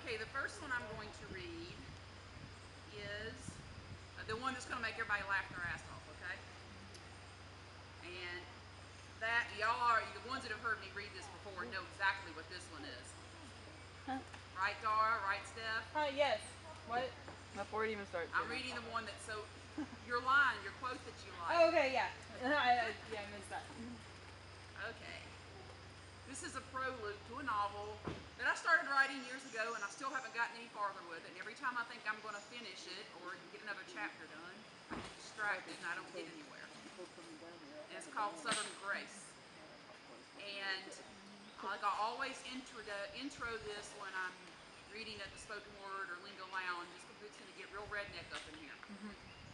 Okay, the first one I'm going to read is the one that's going to make everybody laugh their ass off, okay? And that, y'all are, the ones that have heard me read this before know exactly what this one is. Right, Dara? Right, Steph? Yes. What? Before it even starts. I'm reading the one that's so, your line, your quote that you like. Oh, okay, yeah. I missed that. Okay. This is a prelude to a novel that I started writing years ago, and I still haven't gotten any farther with it. And every time I think I'm going to finish it or get another chapter done, I get distracted and I don't get anywhere. And it's called Southern Grace. And like I always intro this when I'm reading at the spoken word or lingo lounge, just because it's going to get real redneck up in here.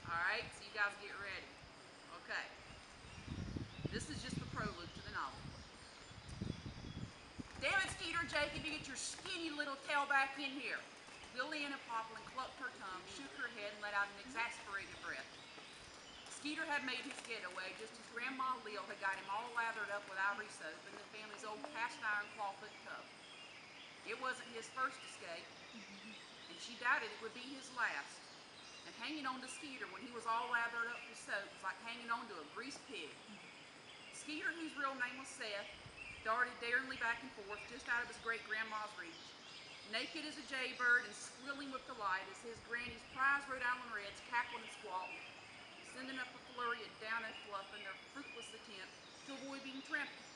All right, so you guys get ready. Okay. This is just the prelude to the novel. Damn it, Skeeter, Jacob, you get your skinny little tail back in here. Lilliana Poplin clucked her tongue, shook her head, and let out an exasperated breath. Skeeter had made his getaway just as Grandma Lil had got him all lathered up with ivory soap in the family's old cast iron clawfoot tub. It wasn't his first escape, and she doubted it would be his last. And hanging on to Skeeter when he was all lathered up with soap was like hanging on to a greased pig. Skeeter, whose real name was Seth, darted daringly back and forth just out of his great-grandma's reach, naked as a jaybird and squealing with delight as his granny's prized Rhode Island Reds cackled and squawked, sending up a flurry of down and fluff in their fruitless attempt to avoid being trampled.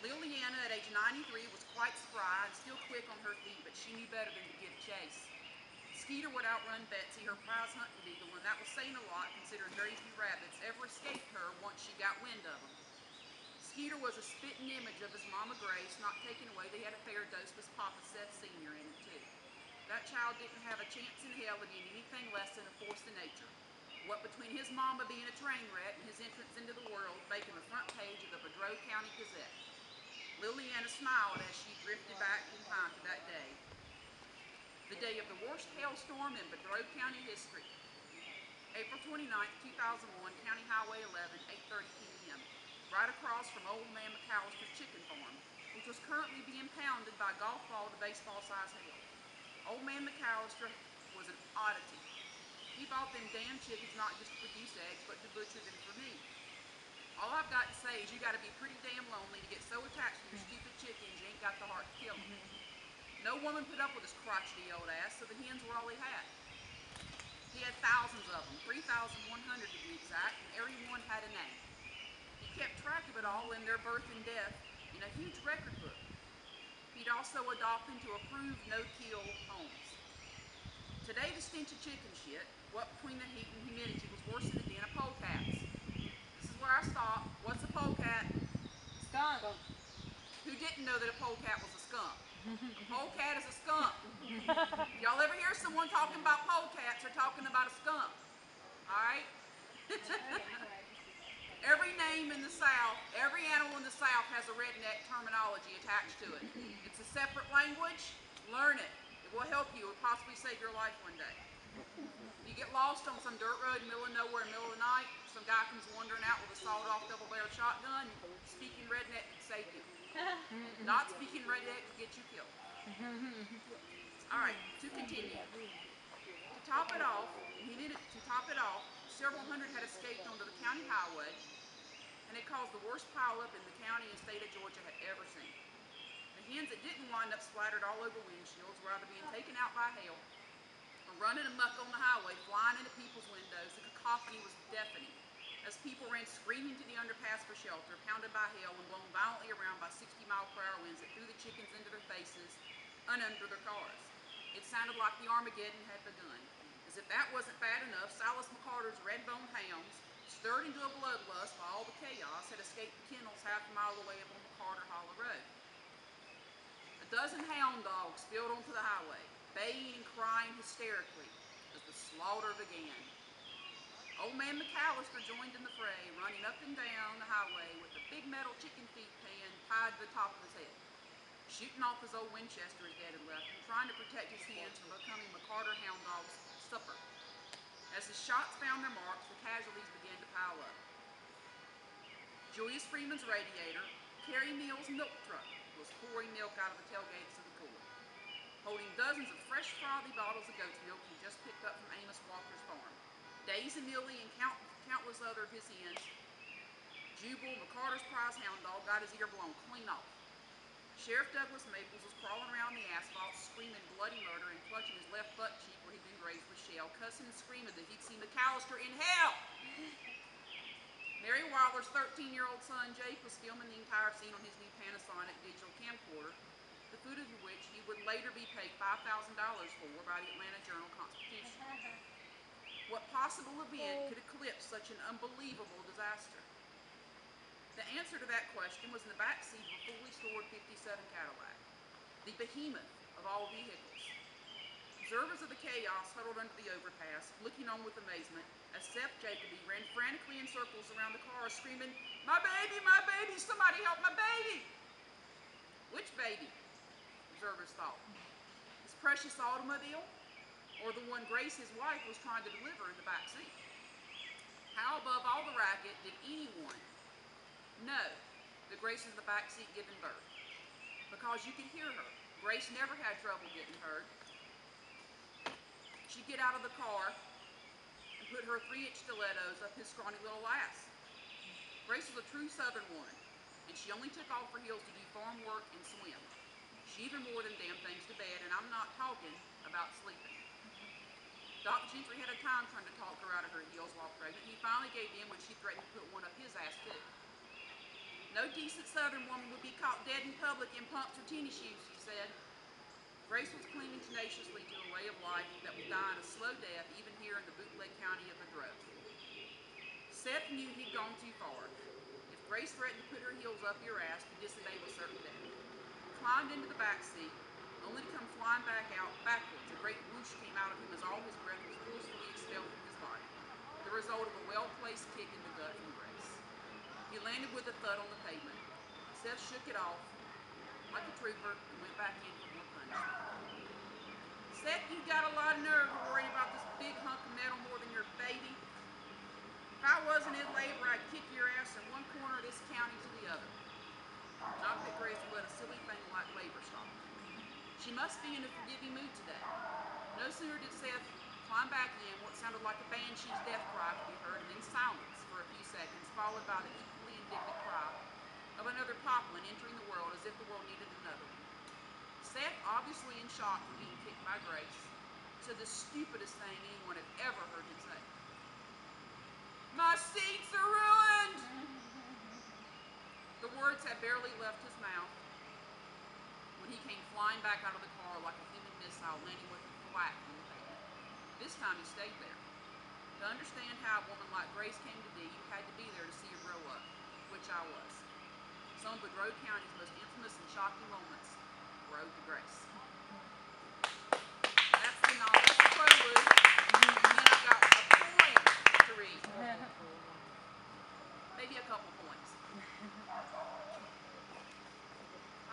Liliana, at age 93, was quite spry and still quick on her feet, but she knew better than to give chase. Skeeter would outrun Betsy, her prize hunting beagle, and that was saying a lot considering very few rabbits ever escaped her once she got wind of them. Skeeter was a spitting image of his Mama Grace, not taking away that he had a fair dose of his Papa Seth Sr. in it, too. That child didn't have a chance in hell of being anything less than a force of nature. What between his mama being a train wreck and his entrance into the world, making the front page of the Bedroe County Gazette. Liliana smiled as she drifted back in time to that day. The day of the worst hailstorm in Bedroe County history. April 29, 2001, County Highway 11, 8:30 p.m. Right across from Old Man McAllister's chicken farm, which was currently being pounded by golf ball to baseball-sized hail. Old Man McAllister was an oddity. He bought them damn chickens not just to produce eggs, but to butcher them for meat. All I've got to say is you got to be pretty damn lonely to get so attached to your stupid chickens you ain't got the heart to kill them. No woman put up with his crotchety old ass, so the hens were all he had. He had thousands of them, 3,100 to be exact, and every one had a name. He kept track of it all in their birth and death in a huge record book. He'd also adopt them to approved no-kill homes. Today, the stench of chicken shit, what between the heat and humidity, was worse than the den of polecats. This is where I stop. What's a polecat? Skunk. Who didn't know that a polecat was a skunk? A polecat is a skunk. Y'all ever hear someone talking about polecats, they're talking about a skunk. All right? Every name in the South, every animal in the South has a redneck terminology attached to it. It's a separate language. Learn it. It will help you. It will possibly save your life one day. You get lost on some dirt road in the middle of nowhere in the middle of the night, some guy comes wandering out with a sawed-off double-barreled shotgun, speaking redneck could save you. Not speaking redneck could get you killed. All right, to continue. To top it off, several hundred had escaped onto the county highway, and it caused the worst pileup in the county and state of Georgia had ever seen. The hens that didn't wind up splattered all over windshields were either being taken out by hail or running amok on the highway, flying into people's windows. The cacophony was deafening as people ran screaming to the underpass for shelter, pounded by hail and blown violently around by 60-mile-per-hour winds that threw the chickens into their faces and under their cars. It sounded like the Armageddon had begun. As if that wasn't bad enough, Silas McCarter's red-boned hounds, stirred into a bloodlust by all the chaos, had escaped the kennels half a mile away up on McCarter Hollow Road. A dozen hound dogs spilled onto the highway, baying and crying hysterically as the slaughter began. Old Man McAllister joined in the fray, running up and down the highway with a big metal chicken feed pan tied to the top of his head, shooting off his old Winchester his dad had left and trying to protect his hens from becoming McCarter hound dogs' supper. As his shots found their marks, the casualties began to pile up. Julius Freeman's radiator, Carrie Neal's milk truck, was pouring milk out of the tailgates of the cooler. Holding dozens dozens of fresh frothy bottles of goat's milk he just picked up from Amos Walker's farm. Daisy Millie and countless other of his hens. Jubal, McCarter's prize hound dog, got his ear blown clean off. Sheriff Douglas Maples was crawling around the asphalt, screaming bloody murder and clutching his left butt cheek where he'd been grazed with shell, cussing and screaming that he'd see McAllister in hell. Mary Wilder's 13-year-old son, Jake, was filming the entire scene on his new Panasonic digital camcorder, the footage of which he would later be paid $5,000 for by the Atlanta Journal-Constitution. What possible event could eclipse such an unbelievable disaster? The answer to that question was in the back seat of a fully stored '57 Cadillac, the behemoth of all vehicles. Observers of the chaos huddled under the overpass, looking on with amazement, as Seth Jacoby ran frantically in circles around the car, screaming, my baby, somebody help my baby!" Which baby? Observers thought. His precious automobile, or the one Grace, his wife, was trying to deliver in the back seat? How above all the racket did anyone know that Grace was in the back seat giving birth? Because you could hear her. Grace never had trouble getting heard. She'd get out of the car and put her 3-inch stilettos up his scrawny little ass. Grace was a true Southern woman, and she only took off her heels to do farm work and swim. She even wore them damn things to bed, and I'm not talking about sleeping. Doc Gentry had a time trying to talk her out of her heels while pregnant. He finally gave in when she threatened to put one up his ass too. No decent Southern woman would be caught dead in public in pumps or tennis shoes, she said. Grace was clinging tenaciously to a way of life that was dying a slow death even here in the bootleg county of Monroe. Seth knew he'd gone too far. If Grace threatened to put her heels up your ass, to disobey was certain death. He climbed into the back seat, only to come flying back out backwards. A great whoosh came out of him as all his breath was forcefully expelled from his body, the result of a well-placed kick in the gut from Grace. He landed with a thud on the pavement. Seth shook it off like a trooper and went back in for more punishment. Seth, you got a lot of nerve worrying about this big hunk of metal more than your baby. If I wasn't in labor, I'd kick your ass from one corner of this county to the other. Not that Grace would let a silly thing like labor stop. She must be in a forgiving mood today. No sooner did Seth climb back in, what sounded like a banshee's death cry could be heard, and then silence for a few seconds, followed by the equally indignant cry of another poplin entering the world as if the world needed another one. Seth, obviously in shock from being kicked by Grace, said the stupidest thing anyone had ever heard him say. "My seats are ruined!" The words had barely left his mouth when he came flying back out of the car like a human missile, landing with a thwack on the pavement. This time he stayed there. To understand how a woman like Grace came to be, you had to be there to see her grow up, which I was. Some of Monroe County's most infamous and shocking moments were owed to Grace. That's the novel prelude, and then I've got a poem to read. Maybe a couple poems.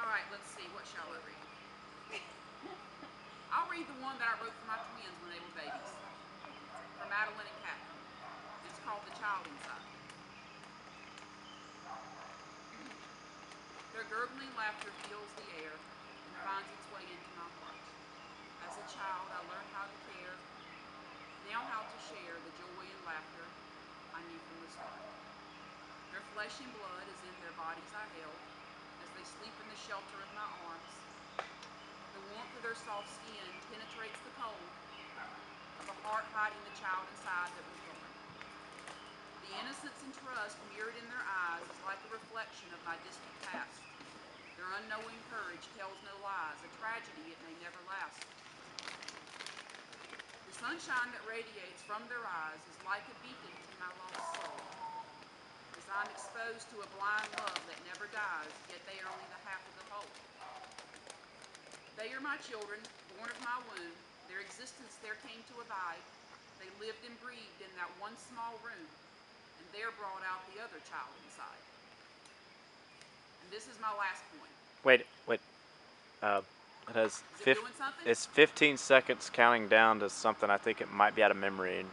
All right, let's see. What shall I read? I'll read the one that I wrote for my twins when they were babies. For Madeline and Catherine. It's called The Child Inside. Their gurgling laughter fills the air and finds its way into my heart. As a child, I learned how to care, now how to share the joy and laughter I knew from the start. Their flesh and blood is in their bodies I held, as they sleep in the shelter of my arms. The warmth of their soft skin penetrates the cold of a heart hiding the child inside that was born. The innocence and trust mirrored in their eyes is like a reflection of my distant past. Their unknowing courage tells no lies, a tragedy it may never last. The sunshine that radiates from their eyes is like a beacon to my lost soul. As I'm exposed to a blind love that never dies, yet they are only the half of the whole. They are my children, born of my womb. Their existence there came to abide. They lived and breathed in that one small room, and there brought out the other child inside. And this is my last point. Wait. It has Is it doing something? It's 15 seconds counting down to something. I think it might be out of memory.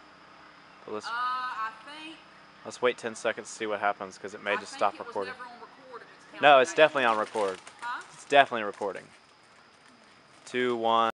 But I think. let's wait 10 seconds to see what happens, because it may just stop recording. Never on record if it's counting No, it's down. definitely on record. Huh? It's definitely recording. 2, 1.